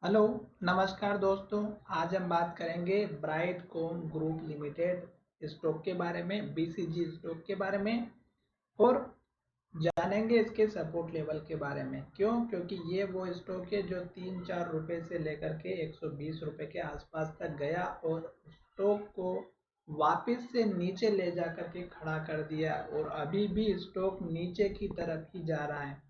Hello, नमस्कार दोस्तों। आज हम बात करेंगे ब्राइटकॉम ग्रुप लिमिटेड स्टॉक के बारे में, बीसीजी स्टॉक के बारे में और जानेंगे इसके सपोर्ट लेवल के बारे में। क्यों? क्योंकि ये वो स्टॉक है जो 3-4 रुपए से लेकर के 120 रुपए के आसपास तक गया और स्टॉक को वापस से नीचे ले जा करके खड़ा कर दिया और अभी भी स्टॉक नीचे की तरफ ही जा रहा है।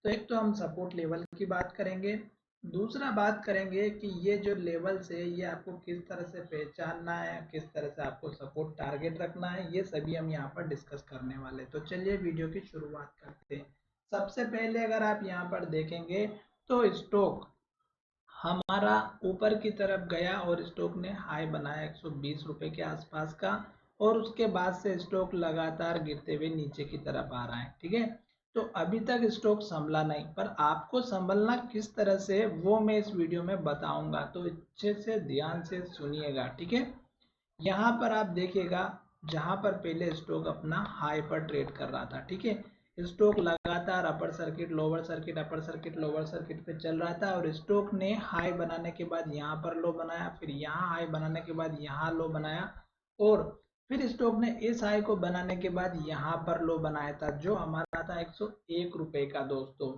तो एक तो हम सपोर्ट लेवल की बात करेंगे, दूसरा बात करेंगे कि ये जो लेवल्स है ये आपको किस तरह से पहचानना है, किस तरह से आपको सपोर्ट टारगेट रखना है, ये सभी हम यहाँ पर डिस्कस करने वाले। तो चलिए वीडियो की शुरुआत करते हैं। सबसे पहले अगर आप यहाँ पर देखेंगे तो स्टॉक हमारा ऊपर की तरफ गया और स्टॉक ने हाई बनाया 120 रुपए के आसपास का और उसके बाद से स्टॉक लगातार गिरते हुए नीचे की तरफ आ रहा है। ठीक है, तो अभी तक स्टॉक संभला नहीं, पर आपको संभलना किस तरह से वो मैं इस वीडियो में बताऊंगा, तो अच्छे से ध्यान से सुनिएगा। ठीक है, यहाँ पर आप देखिएगा जहां पर पहले स्टॉक अपना हाई पर ट्रेड कर रहा था। ठीक है, स्टॉक लगातार upper circuit lower circuit upper circuit lower circuit पे चल रहा था और स्टॉक ने हाई बनाने के बाद यहाँ पर लो बनाया, फिर यहाँ हाई बनाने के बाद यहाँ लो बनाया और फिर स्टॉक ने इस हाई को बनाने के बाद यहाँ पर लो बनाया था जो हमारा था 101 रुपए का। दोस्तों,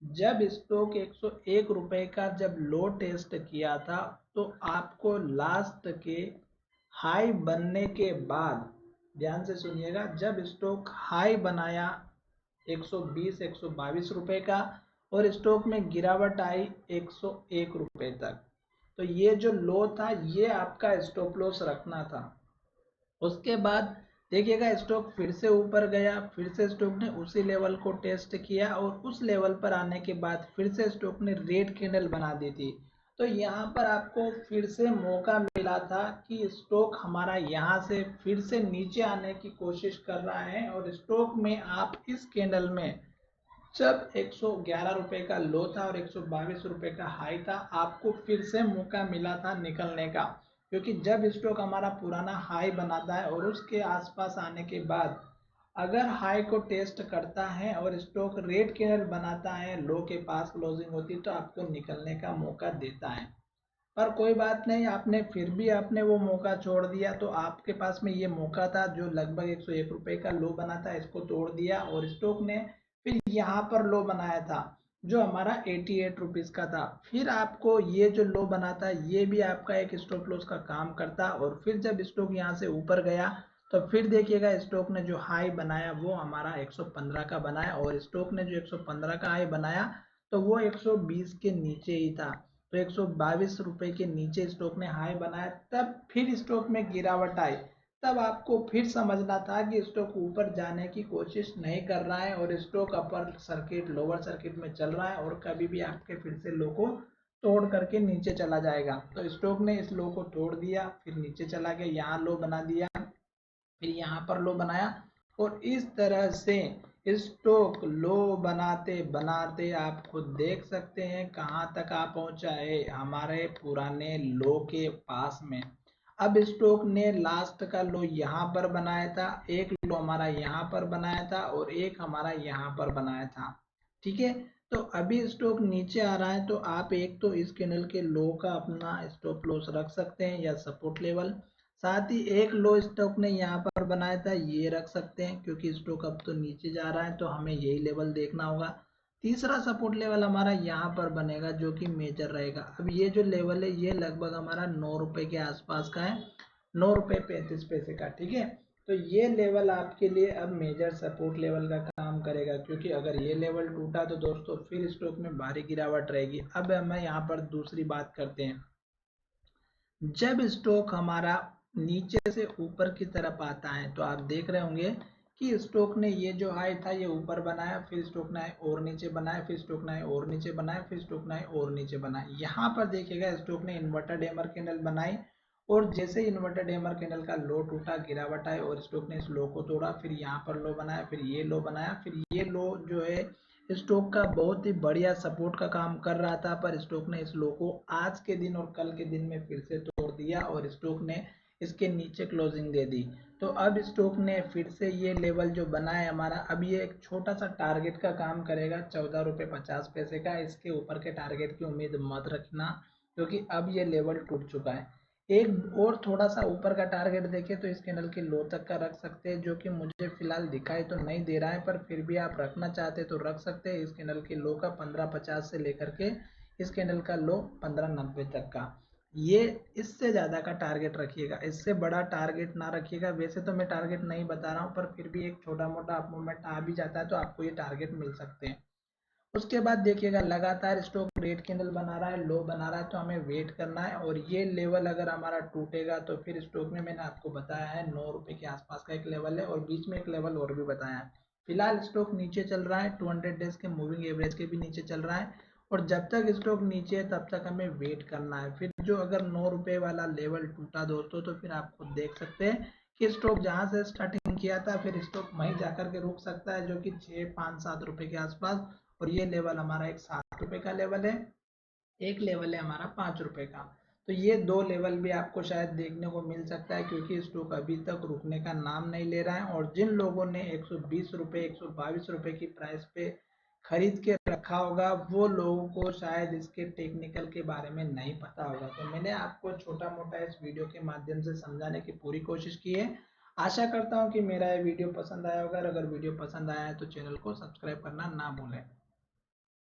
जब स्टॉक 101 रुपए का जब लो टेस्ट किया था तो आपको लास्ट के हाई बनने के बाद, ध्यान से सुनिएगा, जब स्टॉक हाई बनाया 120 122 रुपए का और स्टॉक में गिरावट आई 101 रुपए तक, तो ये जो लो था ये आपका स्टॉप लॉस रखना था। उसके बाद देखिएगा स्टॉक फिर से ऊपर गया, फिर से स्टॉक ने उसी लेवल को टेस्ट किया और उस लेवल पर आने के बाद फिर से स्टॉक ने रेड कैंडल बना दी थी। तो यहाँ पर आपको फिर से मौका मिला था कि स्टॉक हमारा यहाँ से फिर से नीचे आने की कोशिश कर रहा है और स्टॉक में आप इस कैंडल में जब 111 रुपए का लो था और 122 रुपए का हाई था, आपको फिर से मौका मिला था निकलने का। क्योंकि जब स्टॉक हमारा पुराना हाई बनाता है और उसके आसपास आने के बाद अगर हाई को टेस्ट करता है और स्टॉक रेड कैंडल बनाता है, लो के पास क्लोजिंग होती है, तो आपको निकलने का मौका देता है। पर कोई बात नहीं, आपने फिर भी आपने वो मौका छोड़ दिया। तो आपके पास में ये मौका था जो लगभग 101 रुपए का लो बना था, इसको तोड़ दिया और स्टॉक ने फिर यहाँ पर लो बनाया था जो हमारा 88 रुपीज का था। फिर आपको ये जो लो बना था ये भी आपका एक स्टॉप लॉस का काम करता और फिर जब स्टॉक यहाँ से ऊपर गया तो फिर देखिएगा स्टॉक ने जो हाई बनाया वो हमारा 115 का बनाया और स्टॉक ने जो 115 का हाई बनाया तो वो 120 के नीचे ही था। तो 122 रुपए के नीचे स्टॉक ने हाई बनाया, तब फिर स्टॉक में गिरावट आई। तब आपको फिर समझना था कि स्टॉक ऊपर जाने की कोशिश नहीं कर रहा है और stock upper circuit lower circuit में चल रहा है और कभी भी आपके फिर से लो को तोड़ करके नीचे चला जाएगा। तो स्टॉक ने इस लो को तोड़ दिया, फिर नीचे चला गया, यहाँ लो बना दिया, फिर यहाँ पर लो बनाया और इस तरह से स्टॉक लो बनाते बनाते आप खुद देख सकते हैं कहाँ तक आ पहुंचा है, हमारे पुराने लो के पास में। अब स्टॉक ने लास्ट का लो यहाँ पर बनाया था, एक लो हमारा यहाँ पर बनाया था और एक हमारा यहाँ पर बनाया था। ठीक है, तो अभी स्टॉक नीचे आ रहा है तो आप एक तो इस कैंडल के लो का अपना स्टॉप लॉस रख सकते हैं या सपोर्ट लेवल, साथ ही एक लो स्टॉक ने यहाँ पर बनाया था ये रख सकते हैं क्योंकि स्टॉक अब तो नीचे जा रहा है तो हमें यही लेवल देखना होगा। तीसरा सपोर्ट लेवल हमारा यहाँ पर बनेगा जो कि मेजर रहेगा। अब ये जो लेवल है ये लगभग हमारा 9 रुपए के आसपास का है, 9 रुपए 35 पैसे का। ठीक है, तो ये लेवल आपके लिए अब मेजर सपोर्ट लेवल का काम करेगा क्योंकि अगर ये लेवल टूटा तो दोस्तों फिर स्टॉक में भारी गिरावट रहेगी। अब हम यहाँ पर दूसरी बात करते हैं, जब स्टॉक हमारा नीचे से ऊपर की तरफ आता है तो आप देख रहे होंगे कि स्टॉक ने ये जो हाई था ये ऊपर बनाया, फिर स्टॉक ने और नीचे बनाया, फिर स्टॉक ने और नीचे बनाया, फिर स्टॉक ने और नीचे बनाया। यहाँ पर देखिएगा स्टॉक ने इन्वर्टेड हैमर कैंडल बनाई और जैसे इन्वर्टेड हैमर कैंडल का लो टूटा, गिरावट आई और स्टॉक ने इस लो को तोड़ा, फिर यहाँ पर लो बनाया, फिर ये लो बनाया, फिर ये लो जो है स्टॉक का बहुत ही बढ़िया सपोर्ट का काम कर रहा था, पर स्टॉक ने इस लो को आज के दिन और कल के दिन में फिर से तोड़ दिया और स्टॉक ने इसके नीचे क्लोजिंग दे दी। तो अब स्टॉक ने फिर से ये लेवल जो बना है हमारा, अब ये एक छोटा सा टारगेट का काम करेगा 14 रुपये 50 पैसे का। इसके ऊपर के टारगेट की उम्मीद मत रखना, क्योंकि अब ये लेवल टूट चुका है। एक और थोड़ा सा ऊपर का टारगेट देखें तो इस कैंडल के लो तक का रख सकते हैं, जो कि मुझे फिलहाल दिखाई तो नहीं दे रहा है, पर फिर भी आप रखना चाहते तो रख सकते हैं। इस कैंडल के लो का 15.50 से लेकर के इस कैंडल का लो 15.90 तक का, ये इससे ज़्यादा का टारगेट रखिएगा, इससे बड़ा टारगेट ना रखिएगा। वैसे तो मैं टारगेट नहीं बता रहा हूँ, पर फिर भी एक छोटा मोटा अप मूवमेंट आ भी जाता है तो आपको ये टारगेट मिल सकते हैं। उसके बाद देखिएगा लगातार स्टॉक रेड कैंडल बना रहा है, लो बना रहा है, तो हमें वेट करना है। और ये लेवल अगर हमारा टूटेगा तो फिर स्टॉक में मैंने आपको बताया है 9 रुपये के आसपास का एक लेवल है, और बीच में एक लेवल और भी बताया है। फिलहाल स्टॉक नीचे चल रहा है, 200 डेज के मूविंग एवरेज के भी नीचे चल रहा है, और जब तक स्टॉक नीचे है तब तक हमें वेट करना है। फिर जो अगर 9 रुपये वाला लेवल टूटा दोस्तों, तो फिर आप खुद देख सकते हैं कि स्टॉक जहां से स्टार्टिंग किया था फिर स्टॉक वहीं जाकर के रुक सकता है, जो कि 6 5 7 रुपये के आसपास। और ये लेवल हमारा एक 7 रुपये का लेवल है, एक लेवल है हमारा 5 रुपये का। तो ये दो लेवल भी आपको शायद देखने को मिल सकता है, क्योंकि स्टॉक अभी तक रुकने का नाम नहीं ले रहा है। और जिन लोगों ने 120 रुपये 122 रुपये की प्राइस पे खरीद के रखा होगा, वो लोगों को शायद इसके टेक्निकल के बारे में नहीं पता होगा। तो मैंने आपको छोटा मोटा इस वीडियो के माध्यम से समझाने की पूरी कोशिश की है। आशा करता हूँ कि मेरा ये वीडियो पसंद आया होगा। अगर वीडियो पसंद आया है तो चैनल को सब्सक्राइब करना ना भूलें।